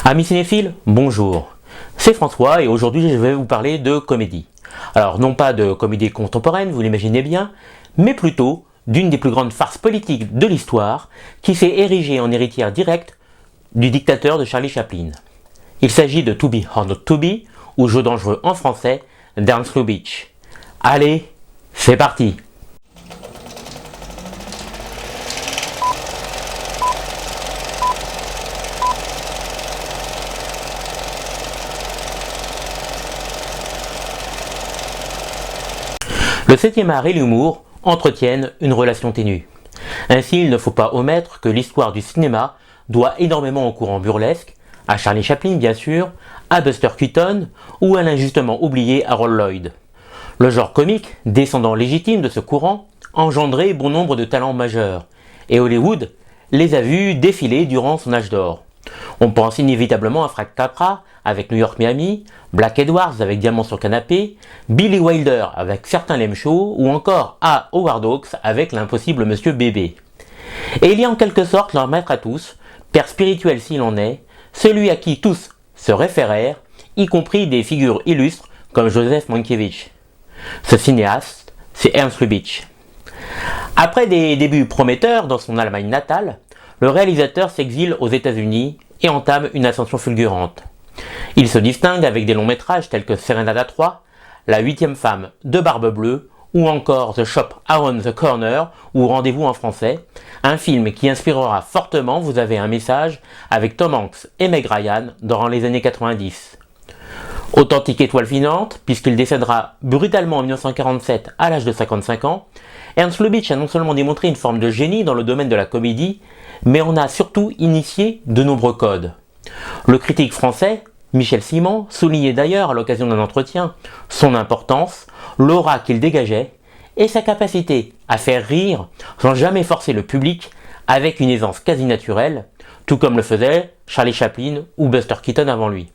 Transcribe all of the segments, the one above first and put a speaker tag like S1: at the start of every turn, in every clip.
S1: Amis cinéphiles, bonjour, c'est François et aujourd'hui je vais vous parler de comédie. Alors non pas de comédie contemporaine, vous l'imaginez bien, mais plutôt d'une des plus grandes farces politiques de l'histoire qui s'est érigée en héritière directe du dictateur de Charlie Chaplin. Il s'agit de To Be or Not To Be, ou Jeu dangereux en français, d'Ernst Lubitsch. Allez, c'est parti! Le 7e art et l'humour entretiennent une relation ténue. Ainsi, il ne faut pas omettre que l'histoire du cinéma doit énormément au courant burlesque, à Charlie Chaplin bien sûr, à Buster Keaton ou à l'injustement oublié Harold Lloyd. Le genre comique, descendant légitime de ce courant, engendrait bon nombre de talents majeurs, et Hollywood les a vus défiler durant son âge d'or. On pense inévitablement à Frank Capra avec New York Miami, Black Edwards avec Diamant sur canapé, Billy Wilder avec Certains l'aiment chaud ou encore à Howard Hawks avec L'impossible Monsieur Bébé. Et il y a en quelque sorte leur maître à tous, père spirituel s'il en est, celui à qui tous se référèrent, y compris des figures illustres comme Joseph Mankiewicz. Ce cinéaste, c'est Ernst Lubitsch. Après des débuts prometteurs dans son Allemagne natale, le réalisateur s'exile aux États-Unis et entame une ascension fulgurante. Il se distingue avec des longs métrages tels que Serenade 3, La 8e femme de Barbe Bleue ou encore The Shop Around the Corner ou Rendez-vous en français, un film qui inspirera fortement Vous avez un message avec Tom Hanks et Meg Ryan durant les années 90. Authentique étoile filante, puisqu'il décédera brutalement en 1947 à l'âge de 55 ans, Ernst Lubitsch a non seulement démontré une forme de génie dans le domaine de la comédie, mais en a surtout initié de nombreux codes. Le critique français, Michel Simon, soulignait d'ailleurs à l'occasion d'un entretien son importance, l'aura qu'il dégageait et sa capacité à faire rire sans jamais forcer le public avec une aisance quasi naturelle, tout comme le faisaient Charlie Chaplin ou Buster Keaton avant lui.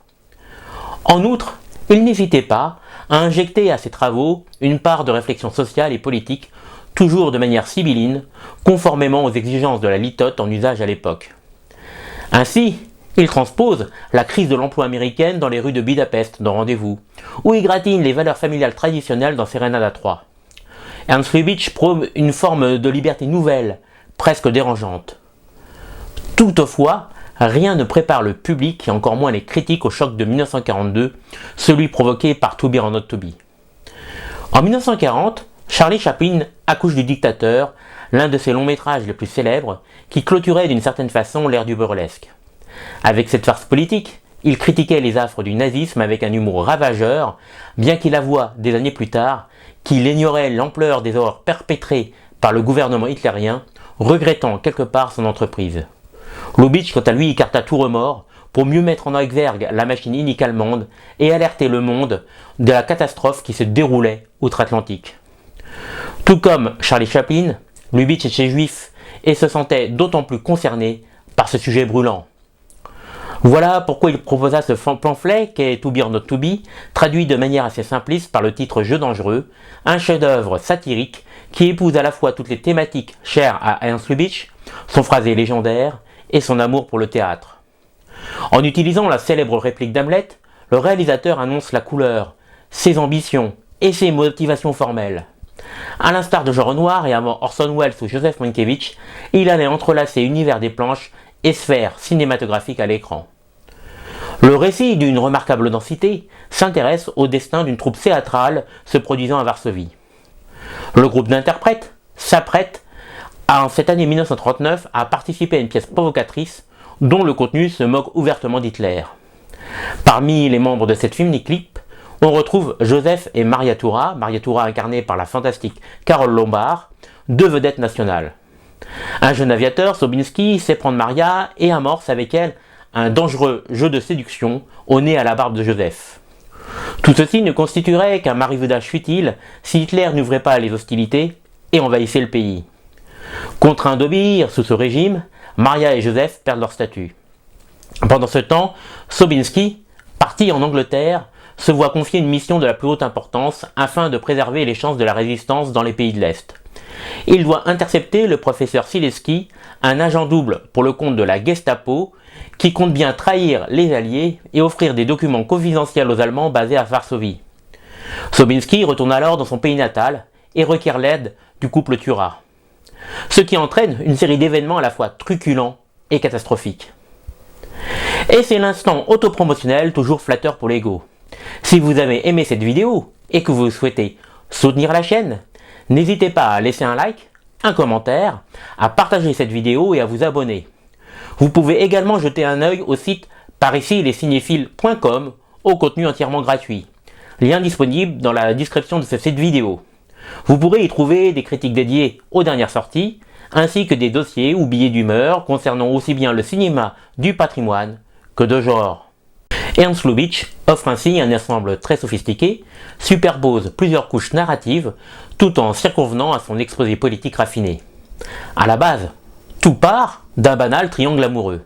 S1: En outre, il n'hésitait pas à injecter à ses travaux une part de réflexion sociale et politique, toujours de manière sibylline, conformément aux exigences de la litote en usage à l'époque. Ainsi, il transpose la crise de l'emploi américaine dans les rues de Budapest dans Rendez-vous, ou égratigne les valeurs familiales traditionnelles dans Serenade 3. Ernst Lubitsch prône une forme de liberté nouvelle, presque dérangeante. Toutefois, rien ne prépare le public et encore moins les critiques au choc de 1942, celui provoqué par To Be or Not To Be. En 1940, Charlie Chaplin accouche du dictateur, l'un de ses longs métrages les plus célèbres, qui clôturait d'une certaine façon l'ère du burlesque. Avec cette farce politique, il critiquait les affres du nazisme avec un humour ravageur, bien qu'il avoue des années plus tard qu'il ignorait l'ampleur des horreurs perpétrées par le gouvernement hitlérien, regrettant quelque part son entreprise. Lubitsch, quant à lui, écarta tout remords pour mieux mettre en exergue la machine inique allemande et alerter le monde de la catastrophe qui se déroulait outre-Atlantique. Tout comme Charlie Chaplin, Lubitsch était juif et se sentait d'autant plus concerné par ce sujet brûlant. Voilà pourquoi il proposa ce pamphlet qu'est To Be or Not To Be, traduit de manière assez simpliste par le titre Jeu dangereux, un chef-d'œuvre satirique qui épouse à la fois toutes les thématiques chères à Ernst Lubitsch, son phrasé légendaire et son amour pour le théâtre. En utilisant la célèbre réplique d'Hamlet, le réalisateur annonce la couleur, ses ambitions et ses motivations formelles. À l'instar de Jean Renoir et avant Orson Welles ou Joseph Mankiewicz, il allait entrelacer univers des planches et sphères cinématographiques à l'écran. Le récit d'une remarquable densité s'intéresse au destin d'une troupe théâtrale se produisant à Varsovie. Le groupe d'interprètes s'apprête en cette année 1939 à participer à une pièce provocatrice dont le contenu se moque ouvertement d'Hitler. Parmi les membres de cette film-clip, on retrouve Joseph et Maria Toura incarnée par la fantastique Carole Lombard, deux vedettes nationales. Un jeune aviateur, Sobinski, sait prendre Maria et amorce avec elle un dangereux jeu de séduction au nez à la barbe de Joseph. Tout ceci ne constituerait qu'un marivaudage futile si Hitler n'ouvrait pas les hostilités et envahissait le pays. Contraints d'obéir sous ce régime, Maria et Joseph perdent leur statut. Pendant ce temps, Sobinski, parti en Angleterre, se voit confier une mission de la plus haute importance afin de préserver les chances de la résistance dans les pays de l'Est. Il doit intercepter le professeur Sileski, un agent double pour le compte de la Gestapo, qui compte bien trahir les Alliés et offrir des documents confidentiels aux Allemands basés à Varsovie. Sobinski retourne alors dans son pays natal et requiert l'aide du couple Turas. Ce qui entraîne une série d'événements à la fois truculents et catastrophiques. Et c'est l'instant autopromotionnel toujours flatteur pour l'ego. Si vous avez aimé cette vidéo et que vous souhaitez soutenir la chaîne, n'hésitez pas à laisser un like, un commentaire, à partager cette vidéo et à vous abonner. Vous pouvez également jeter un œil au site paricilescinéphiles.com au contenu entièrement gratuit. Lien disponible dans la description de cette vidéo. Vous pourrez y trouver des critiques dédiées aux dernières sorties, ainsi que des dossiers ou billets d'humeur concernant aussi bien le cinéma du patrimoine que de genre. Ernst Lubitsch offre ainsi un ensemble très sophistiqué, superpose plusieurs couches narratives, tout en circonvenant à son exposé politique raffiné. À la base, tout part d'un banal triangle amoureux.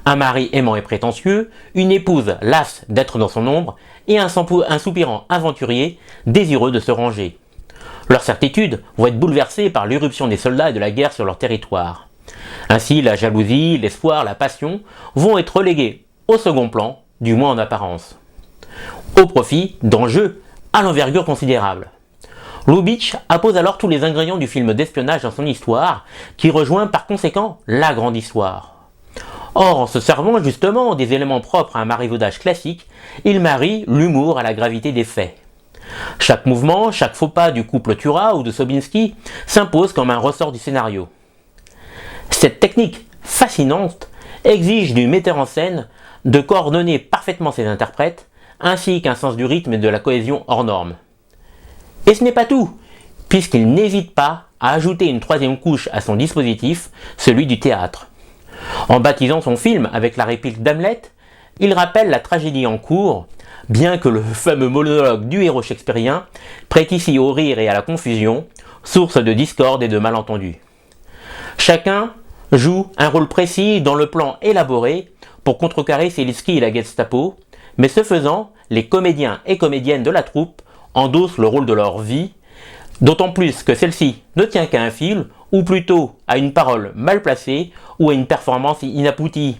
S1: Un mari aimant et prétentieux, une épouse lasse d'être dans son ombre, et un soupirant aventurier désireux de se ranger. Leurs certitudes vont être bouleversées par l'irruption des soldats et de la guerre sur leur territoire. Ainsi, la jalousie, l'espoir, la passion vont être relégués au second plan, du moins en apparence, au profit d'enjeux à l'envergure considérable. Lubitsch appose alors tous les ingrédients du film d'espionnage dans son histoire, qui rejoint par conséquent la grande histoire. Or, en se servant justement des éléments propres à un marivaudage classique, il marie l'humour à la gravité des faits. Chaque mouvement, chaque faux pas du couple Turas ou de Sobinski s'impose comme un ressort du scénario. Cette technique fascinante exige du metteur en scène de coordonner parfaitement ses interprètes, ainsi qu'un sens du rythme et de la cohésion hors norme. Et ce n'est pas tout, puisqu'il n'hésite pas à ajouter une troisième couche à son dispositif, celui du théâtre. En baptisant son film avec la réplique d'Hamlet, il rappelle la tragédie en cours, bien que le fameux monologue du héros shakespearien prête ici au rire et à la confusion, source de discorde et de malentendus. Chacun joue un rôle précis dans le plan élaboré pour contrecarrer Sileski et la Gestapo, mais ce faisant, les comédiens et comédiennes de la troupe endossent le rôle de leur vie, d'autant plus que celle-ci ne tient qu'à un fil, ou plutôt à une parole mal placée ou à une performance inaboutie.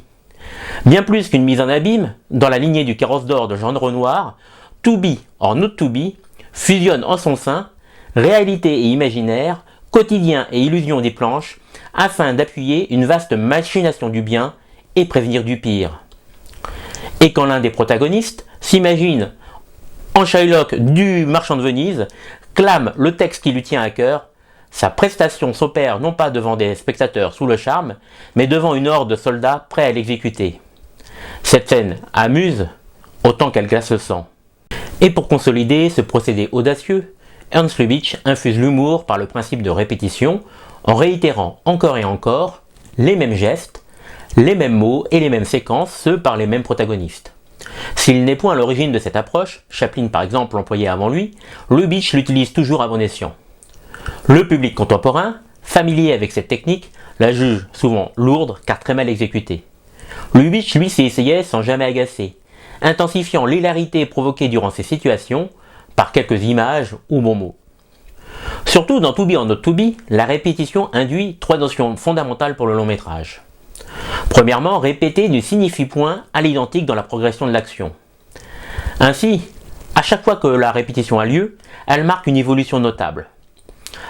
S1: Bien plus qu'une mise en abîme, dans la lignée du Carrosse d'or de Jean Renoir, To Be or Not To Be fusionne en son sein réalité et imaginaire, quotidien et illusion des planches, afin d'appuyer une vaste machination du bien et prévenir du pire. Et quand l'un des protagonistes s'imagine en Shylock du Marchand de Venise, clame le texte qui lui tient à cœur, sa prestation s'opère non pas devant des spectateurs sous le charme, mais devant une horde de soldats prêts à l'exécuter. Cette scène amuse autant qu'elle glace le sang. Et pour consolider ce procédé audacieux, Ernst Lubitsch infuse l'humour par le principe de répétition, en réitérant encore et encore les mêmes gestes, les mêmes mots et les mêmes séquences, ceux par les mêmes protagonistes. S'il n'est point à l'origine de cette approche, Chaplin par exemple l'employait avant lui, Lubitsch l'utilise toujours à bon escient. Le public contemporain, familier avec cette technique, la juge souvent lourde car très mal exécutée. Lubitsch lui s'y essayait sans jamais agacer, intensifiant l'hilarité provoquée durant ces situations par quelques images ou bons mots. Surtout dans To Be or Not To Be, la répétition induit trois notions fondamentales pour le long métrage. Premièrement, répéter ne signifie point à l'identique dans la progression de l'action. Ainsi, à chaque fois que la répétition a lieu, elle marque une évolution notable.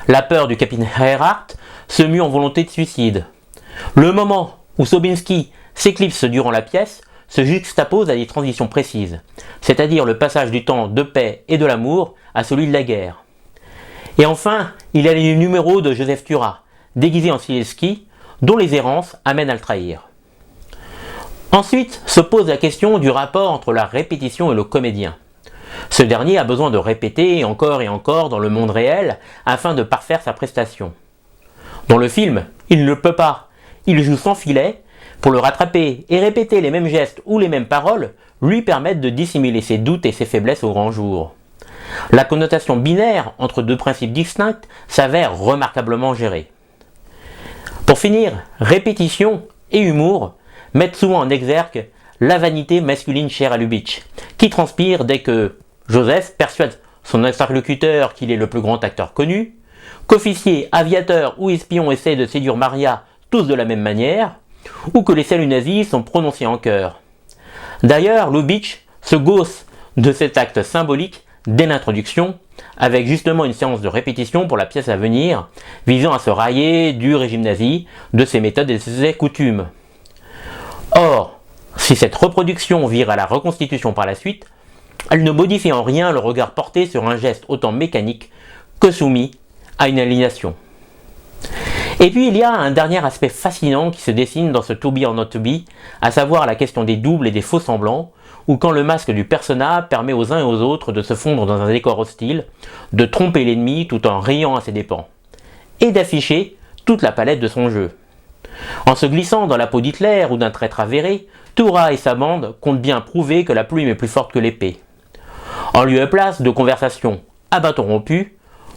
S1: La peur du capitaine Erhardt se mue en volonté de suicide. Le moment où Sobinski s'éclipse durant la pièce se juxtapose à des transitions précises, c'est-à-dire le passage du temps de paix et de l'amour à celui de la guerre. Et enfin, il y a les numéros de Joseph Turas, déguisé en Sileski, dont les errances amènent à le trahir. Ensuite se pose la question du rapport entre la répétition et le comédien. Ce dernier a besoin de répéter et encore dans le monde réel afin de parfaire sa prestation. Dans le film, il ne peut pas. Il joue sans filet. Pour le rattraper et répéter les mêmes gestes ou les mêmes paroles lui permettent de dissimuler ses doutes et ses faiblesses au grand jour. La connotation binaire entre deux principes distincts s'avère remarquablement gérée. Pour finir, répétition et humour mettent souvent en exergue la vanité masculine chère à Lubitsch, qui transpire dès que Joseph persuade son interlocuteur qu'il est le plus grand acteur connu, qu'officiers, aviateurs ou espions essaient de séduire Maria tous de la même manière, ou que les saluts nazis sont prononcés en chœur. D'ailleurs, Lubitsch se gausse de cet acte symbolique dès l'introduction, avec justement une séance de répétition pour la pièce à venir, visant à se railler du régime nazi, de ses méthodes et de ses coutumes. Or, si cette reproduction vire à la reconstitution par la suite, elle ne modifie en rien le regard porté sur un geste autant mécanique que soumis à une aliénation. Et puis il y a un dernier aspect fascinant qui se dessine dans ce To Be or Not To Be, à savoir la question des doubles et des faux semblants, ou quand le masque du persona permet aux uns et aux autres de se fondre dans un décor hostile, de tromper l'ennemi tout en riant à ses dépens, et d'afficher toute la palette de son jeu. En se glissant dans la peau d'Hitler ou d'un traître avéré, Tura et sa bande comptent bien prouver que la plume est plus forte que l'épée. En lieu et place de conversations à bâton rompu,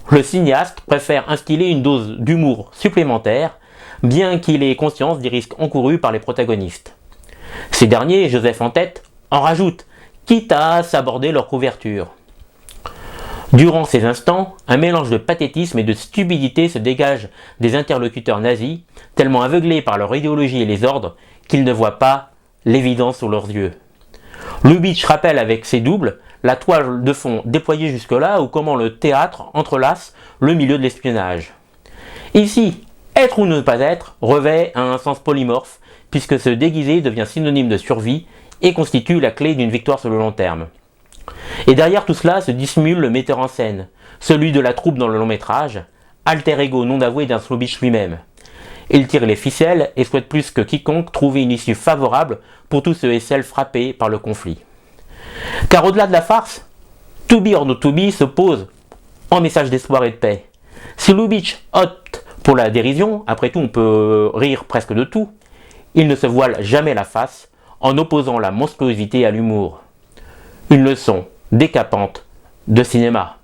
S1: le cinéaste préfère instiller une dose d'humour supplémentaire, bien qu'il ait conscience des risques encourus par les protagonistes. Ces derniers, Joseph en tête, en rajoutent, quitte à s'aborder leur couverture. Durant ces instants, un mélange de pathétisme et de stupidité se dégage des interlocuteurs nazis, tellement aveuglés par leur idéologie et les ordres qu'ils ne voient pas l'évidence sous leurs yeux. Lubitsch rappelle avec ses doubles la toile de fond déployée jusque-là ou comment le théâtre entrelace le milieu de l'espionnage. Ici, être ou ne pas être revêt un sens polymorphe puisque se déguiser devient synonyme de survie et constitue la clé d'une victoire sur le long terme. Et derrière tout cela se dissimule le metteur en scène, celui de la troupe dans le long métrage, alter ego non avoué d'un Lubitsch lui-même. Il tire les ficelles et souhaite plus que quiconque trouver une issue favorable pour tous ceux et celles frappés par le conflit. Car au-delà de la farce, To Be or Not To Be se pose en message d'espoir et de paix. Si Lubitsch opte pour la dérision, après tout on peut rire presque de tout, il ne se voile jamais la face en opposant la monstruosité à l'humour. Une leçon décapante de cinéma.